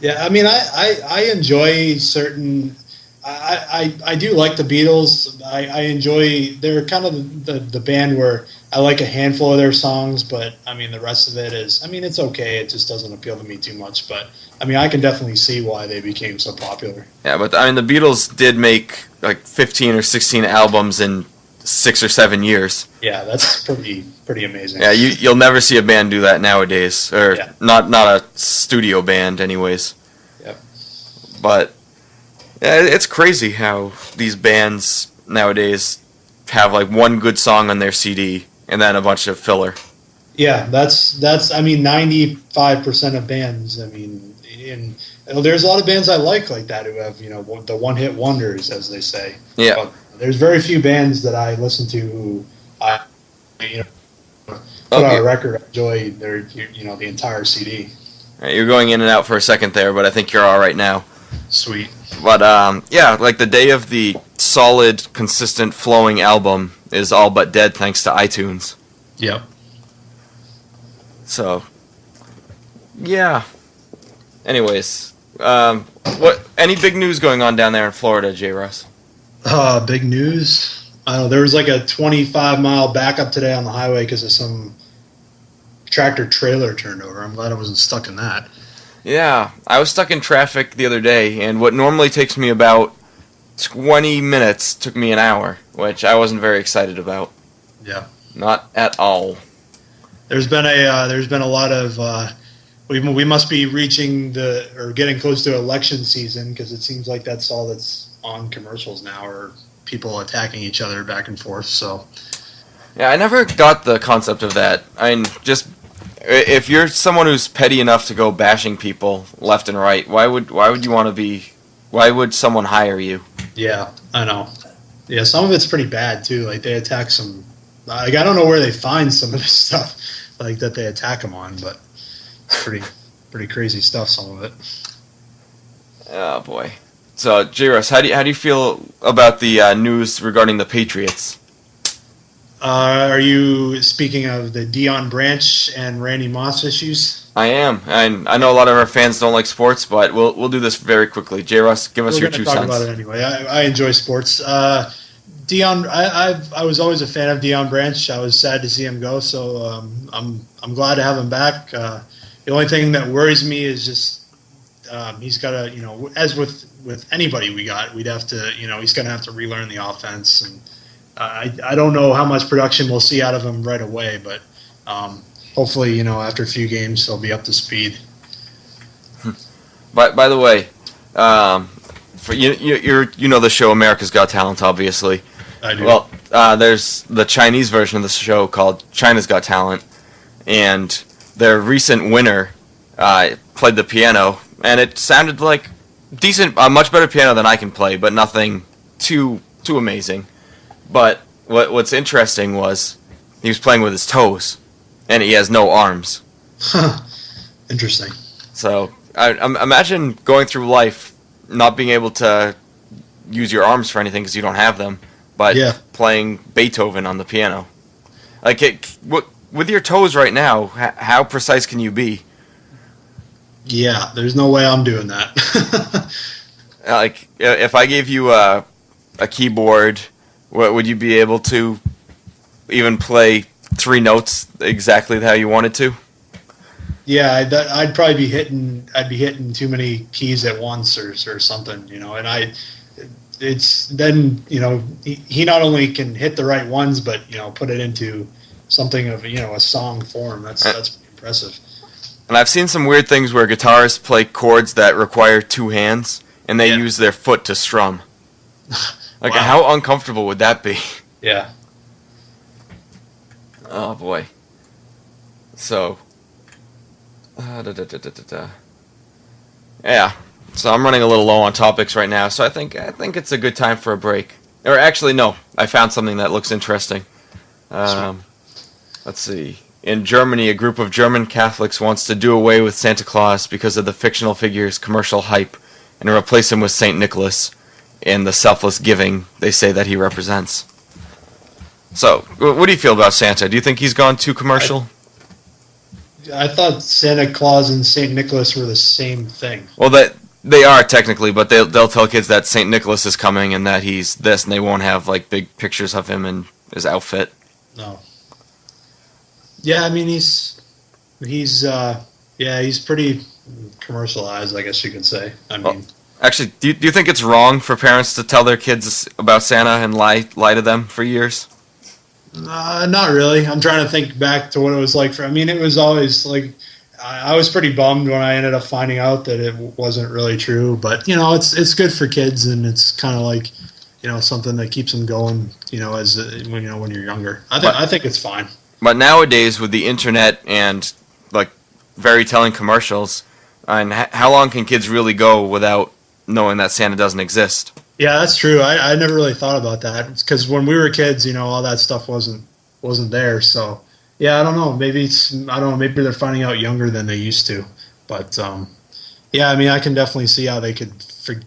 Yeah, I mean, I enjoy certain... I do like the Beatles. I enjoy... They're kind of the band where I like a handful of their songs, but, I mean, the rest of it is... I mean, it's okay. It just doesn't appeal to me too much, but, I mean, I can definitely see why they became so popular. Yeah, but, I mean, the Beatles did make, like, 15 or 16 albums in 6 or 7 years. Yeah, that's pretty amazing. Yeah, you'll never see a band do that nowadays, or not a studio band, anyways. Yep. But yeah, it's crazy how these bands nowadays have like one good song on their CD and then a bunch of filler. Yeah, that's. I mean, 95% of bands. I mean, there's a lot of bands I like that who have the one-hit wonders, as they say. Yeah. But there's very few bands that I listen to who I put out a record, enjoy their the entire CD. Right, you're going in and out for a second there, but I think you're all right now. Sweet. But yeah, like the day of the solid, consistent, flowing album is all but dead thanks to iTunes. Yep. So, yeah. Anyways, what? Any big news going on down there in Florida, J. Russ? Big news. I don't know. There was like a 25-mile backup today on the highway because of some tractor trailer turned over. I'm glad I wasn't stuck in that. Yeah, I was stuck in traffic the other day, and what normally takes me about 20 minutes took me an hour, which I wasn't very excited about. Yeah. Not at all. There's been a lot of we must be reaching or getting close to election season because it seems like that's all that's on commercials now, or people attacking each other back and forth. So yeah, I never got the concept of that. I mean, just if you're someone who's petty enough to go bashing people left and right, why would you want to be? Why would someone hire you? Yeah, I know. Yeah, some of it's pretty bad too. Like they attack some. Like I don't know where they find some of this stuff like that they attack them on, but it's pretty crazy stuff. Some of it. Oh boy. So, J-Russ, how do you feel about the news regarding the Patriots? Are you speaking of the Deion Branch and Randy Moss issues? I am, and I know a lot of our fans don't like sports, but we'll do this very quickly. J-Russ, give us your 2 cents. We're going to talk about it anyway. I enjoy sports. Deion, I was always a fan of Deion Branch. I was sad to see him go, so I'm glad to have him back. The only thing that worries me is just he's got to, as with anybody we'd have to, he's going to have to relearn the offense, and I don't know how much production we'll see out of him right away, but hopefully, after a few games he'll be up to speed. By the way, for you know the show America's Got Talent, obviously. I do. Well, there's the Chinese version of the show called China's Got Talent, and their recent winner played the piano, and it sounded like decent, a much better piano than I can play, but nothing too amazing. But what's interesting was he was playing with his toes, and he has no arms. Interesting. So I imagine going through life not being able to use your arms for anything because you don't have them, but playing Beethoven on the piano. Like with your toes right now, how precise can you be? Yeah, there's no way I'm doing that. Like if I gave you a keyboard, would you be able to even play 3 notes exactly how you wanted to? Yeah, I'd probably be hitting too many keys at once or something, and it's then, he not only can hit the right ones, but, put it into something of, a song form. That's pretty impressive. And I've seen some weird things where guitarists play chords that require 2 hands, and they use their foot to strum. Like, wow. How uncomfortable would that be? Yeah. Oh, boy. So, yeah. So I'm running a little low on topics right now, so I think it's a good time for a break. Or actually, no. I found something that looks interesting. Let's see. In Germany, a group of German Catholics wants to do away with Santa Claus because of the fictional figure's commercial hype and replace him with St. Nicholas and the selfless giving they say that he represents. So, what do you feel about Santa? Do you think he's gone too commercial? I thought Santa Claus and St. Nicholas were the same thing. Well, they are technically, but they'll tell kids that St. Nicholas is coming and that he's this, and they won't have like big pictures of him and his outfit. No. Yeah, I mean he's pretty commercialized, I guess you could say. I mean, actually, do you think it's wrong for parents to tell their kids about Santa and lie to them for years? Not really. I'm trying to think back to what it was like it was always like I was pretty bummed when I ended up finding out that it wasn't really true. But it's good for kids, and it's kind of like something that keeps them going. As when you're younger. I think it's fine. But nowadays, with the internet and like very telling commercials, and how long can kids really go without knowing that Santa doesn't exist? Yeah, that's true. I never really thought about that because when we were kids, all that stuff wasn't there. So yeah, I don't know. Maybe they're finding out younger than they used to. But yeah, I mean, I can definitely see how they could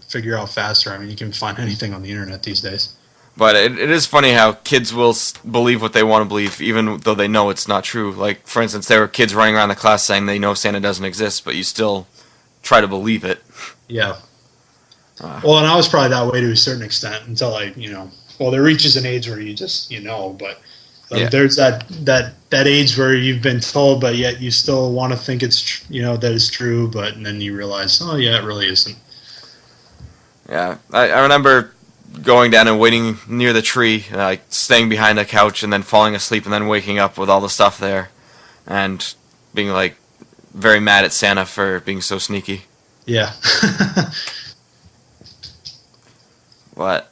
figure out faster. I mean, you can find anything on the internet these days. But it is funny how kids will believe what they want to believe, even though they know it's not true. Like, for instance, there were kids running around the class saying they know Santa doesn't exist, but you still try to believe it. Yeah. Well, and I was probably that way to a certain extent until there reaches an age where you just, but there's that age where you've been told, but yet you still want to think it's, that it's true, but and then you realize, oh, yeah, it really isn't. Yeah, I remember going down and waiting near the tree, like staying behind the couch and then falling asleep and then waking up with all the stuff there and being like very mad at Santa for being so sneaky. Yeah. But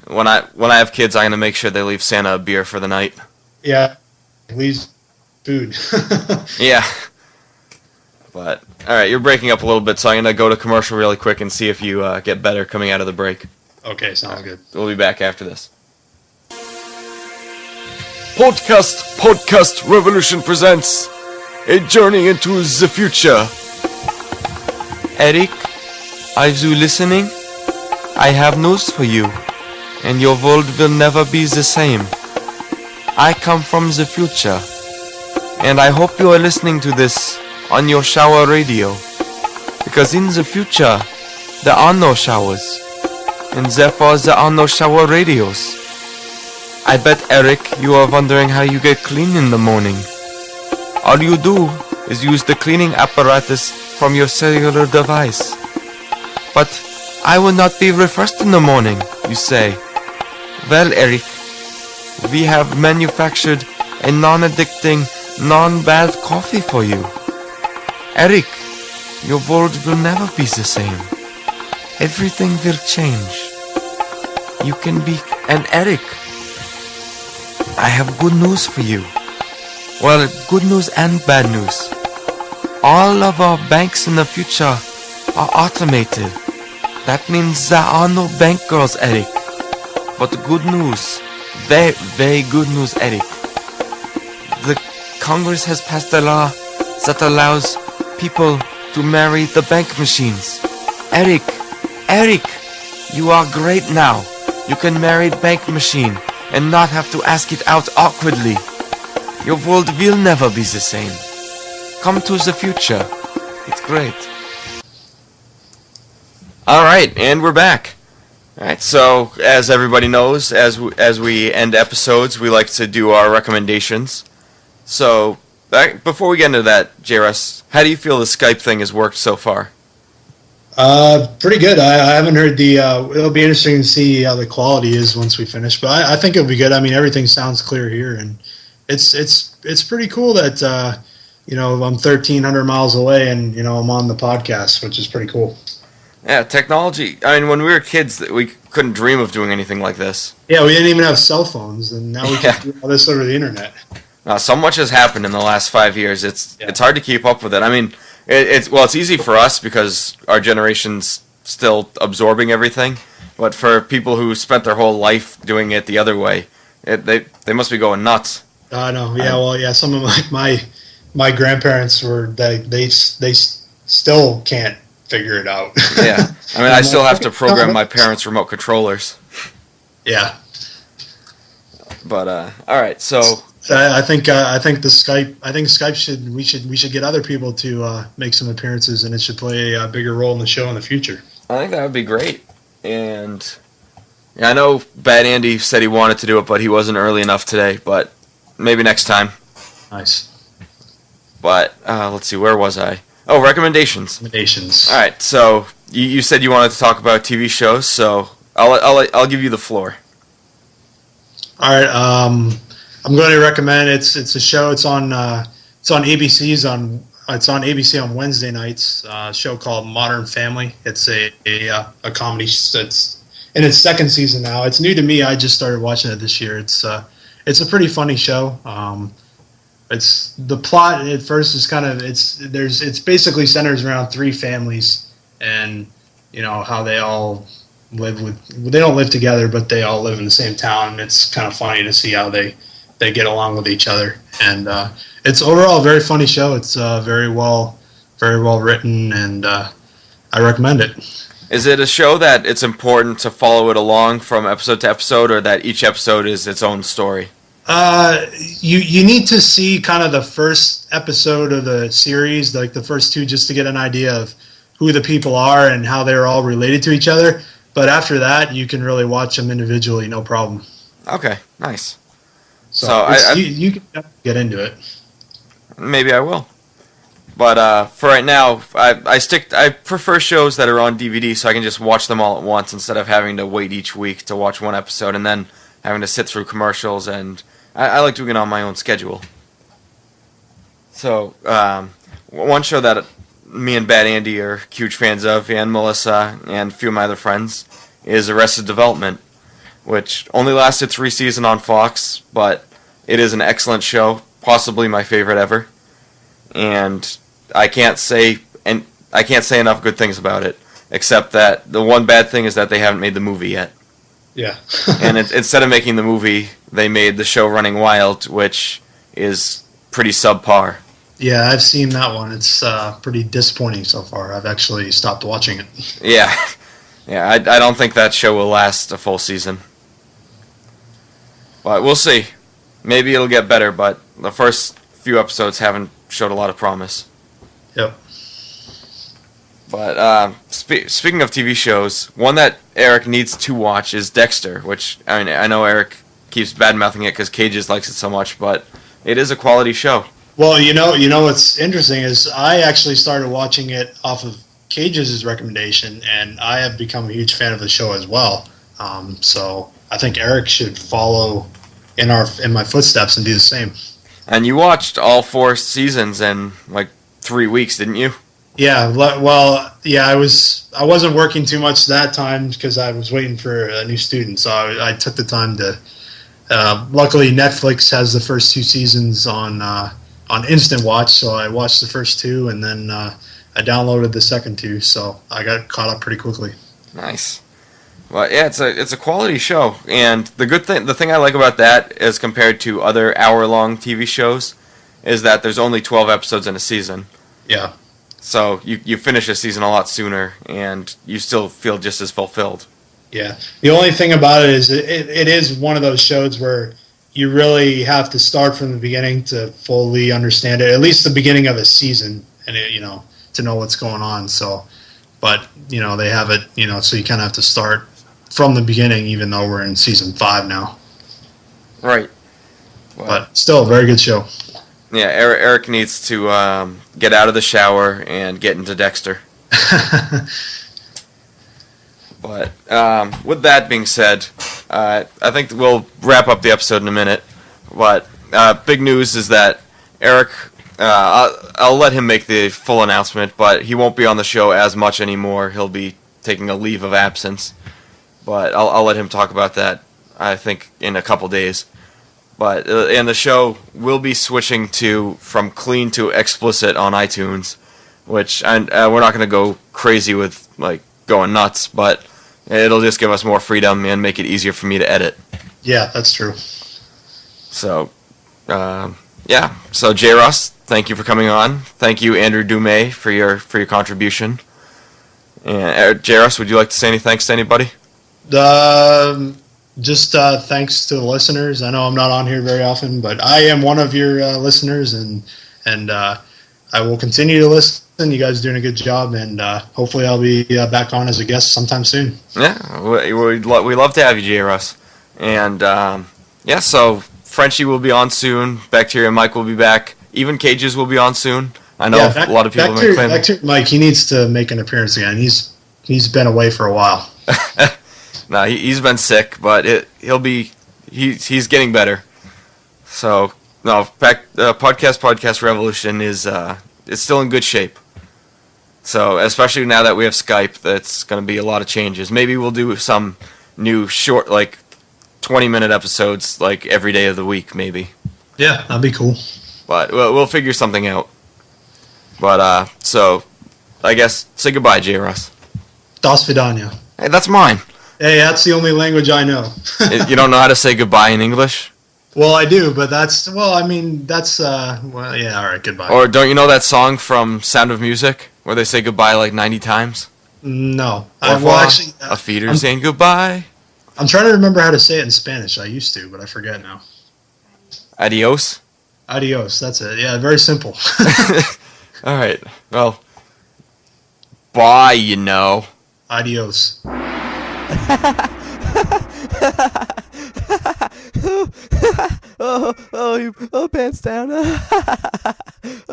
when I have kids, I'm gonna make sure they leave Santa a beer for the night. Yeah, leaves food. Yeah. But all right, you're breaking up a little bit, so I'm gonna go to commercial really quick and see if you get better coming out of the break. Okay, sounds good. We'll be back after this. Podcast Revolution presents a journey into the future. Eric, are you listening? I have news for you, and your world will never be the same. I come from the future, and I hope you are listening to this on your shower radio, because in the future, there are no showers, and therefore there are no shower radios. I bet, Eric, you are wondering how you get clean in the morning. All you do is use the cleaning apparatus from your cellular device. But I will not be refreshed in the morning, you say. Well, Eric, we have manufactured a non-addicting, non-bad coffee for you. Eric, your world will never be the same. Everything will change. You can be an Eric. I have good news for you. Well, good news and bad news. All of our banks in the future are automated. That means there are no bank girls, Eric. But good news, very, very good news, Eric. The Congress has passed a law that allows people to marry the bank machines. Eric, you are great now. You can marry the bank machine and not have to ask it out awkwardly. Your world will never be the same. Come to the future. It's great. Alright, and we're back. Alright, so as everybody knows, as we end episodes, we like to do our recommendations. So, before we get into that, JRS, how do you feel the Skype thing has worked so far? Pretty good. I haven't heard it'll be interesting to see how the quality is once we finish, but I think it'll be good. I mean, everything sounds clear here, and it's pretty cool that, I'm 1,300 miles away and, I'm on the podcast, which is pretty cool. Yeah, technology. I mean, when we were kids, we couldn't dream of doing anything like this. Yeah, we didn't even have cell phones, and now we can do all this over the internet. So much has happened in the last 5 years. It's hard to keep up with it. I mean, it's easy for us because our generation's still absorbing everything. But for people who spent their whole life doing it the other way, they must be going nuts. I know. Yeah, some of my grandparents they still can't figure it out. Yeah, I mean, I still have to program my parents' remote controllers. Yeah. But all right, so I think Skype we should get other people to make some appearances, and it should play a bigger role in the show in the future. I think that would be great. And I know Bad Andy said he wanted to do it, but he wasn't early enough today. But maybe next time. Nice. But let's see, where was I? Oh, recommendations. All right, so you said you wanted to talk about TV shows, so I'll give you the floor. All right, I'm going to recommend it's a show. It's on ABC. It's on ABC on Wednesday nights. A show called Modern Family. It's a comedy. It's in its second season now. It's new to me. I just started watching it this year. It's a pretty funny show. It's the plot at first is it's basically centers around three families, and how they all they don't live together, but they all live in the same town. It's kind of funny to see how they get along with each other, and it's overall a very funny show. It's very well written, and I recommend it. Is it a show that it's important to follow it along from episode to episode, or that each episode is its own story? You need to see kind of the first episode of the series, like the first two, just to get an idea of who the people are and how they're all related to each other. But after that, you can really watch them individually, no problem. Okay, nice. So you can definitely get into it. Maybe I will. But for right now, I prefer shows that are on DVD so I can just watch them all at once instead of having to wait each week to watch one episode and then having to sit through commercials. And I like doing it on my own schedule. So one show that me and Bad Andy are huge fans of, and Melissa and a few of my other friends, is Arrested Development, which only lasted 3 seasons on Fox, but it is an excellent show, possibly my favorite ever. And I can't say enough good things about it, except that the one bad thing is that they haven't made the movie yet. Yeah. And instead of making the movie, they made the show Running Wild, which is pretty subpar. Yeah, I've seen that one. It's pretty disappointing so far. I've actually stopped watching it. Yeah. Yeah, I don't think that show will last a full season. But we'll see. Maybe it'll get better, but the first few episodes haven't showed a lot of promise. Yep. But speaking of TV shows, one that Eric needs to watch is Dexter, which I know Eric keeps bad-mouthing it because Cages likes it so much, but it is a quality show. Well, you know what's interesting is I actually started watching it off of Cages' recommendation, and I have become a huge fan of the show as well. So I think Eric should follow in my footsteps and do the same. And you watched all 4 seasons in like 3 weeks, didn't you? Yeah, well, yeah, I wasn't working too much that time because I was waiting for a new student, so I took the time to. Luckily, Netflix has the first 2 seasons on Instant Watch, so I watched the first 2, and then I downloaded the second 2, so I got caught up pretty quickly. Nice. Well, yeah, it's a quality show, and the thing I like about that, as compared to other hour-long TV shows, is that there's only 12 episodes in a season. Yeah. So you finish a season a lot sooner, and you still feel just as fulfilled. Yeah. The only thing about it is it is one of those shows where you really have to start from the beginning to fully understand it, at least the beginning of a season, and to know what's going on. So, but they have it, so you kind of have to start from the beginning, even though we're in season 5 now. Right. Well, but still a very good show. Yeah, Eric needs to get out of the shower and get into Dexter. But with that being said, I think we'll wrap up the episode in a minute. But big news is that Eric, I'll let him make the full announcement, but he won't be on the show as much anymore. He'll be taking a leave of absence. But I'll let him talk about that, I think, in a couple days. But and the show will be switching from clean to explicit on iTunes, which we're not going to go crazy with like going nuts, but it'll just give us more freedom and make it easier for me to edit. Yeah, that's true. So, yeah. So J. Russ, thank you for coming on. Thank you, Andrew Dumais, for your contribution. And J. Russ, would you like to say any thanks to anybody? Just thanks to the listeners. I know I'm not on here very often, but I am one of your listeners, and I will continue to listen. You guys are doing a good job, and hopefully I'll be back on as a guest sometime soon. Yeah, we love to have you, J. Russ. And yeah, so Frenchie will be on soon. Bacteria Mike will be back. Even Cages will be on soon. I know a lot of people have been claiming. Bacteria Mike, he needs to make an appearance again. He's been away for a while. No, he's been sick, but he's getting better. So no, podcast Revolution is it's still in good shape. So especially now that we have Skype, that's going to be a lot of changes. Maybe we'll do some new short, like 20-minute episodes, like every day of the week, maybe. Yeah, that'd be cool. But we'll figure something out. But so I guess say goodbye, J. Russ. Das vidania. Hey, that's mine. Hey, that's the only language I know. You don't know how to say goodbye in English? Well, I do, but that's yeah, all right, goodbye. Or don't you know that song from Sound of Music where they say goodbye like 90 times? No. Au Well, revoir. actually, A feeder saying goodbye. I'm trying to remember how to say it in Spanish. I used to, but I forget now. Adios. Adios. That's it. Yeah, very simple. All right. Well, bye. You know. Adios. Oh, pants down.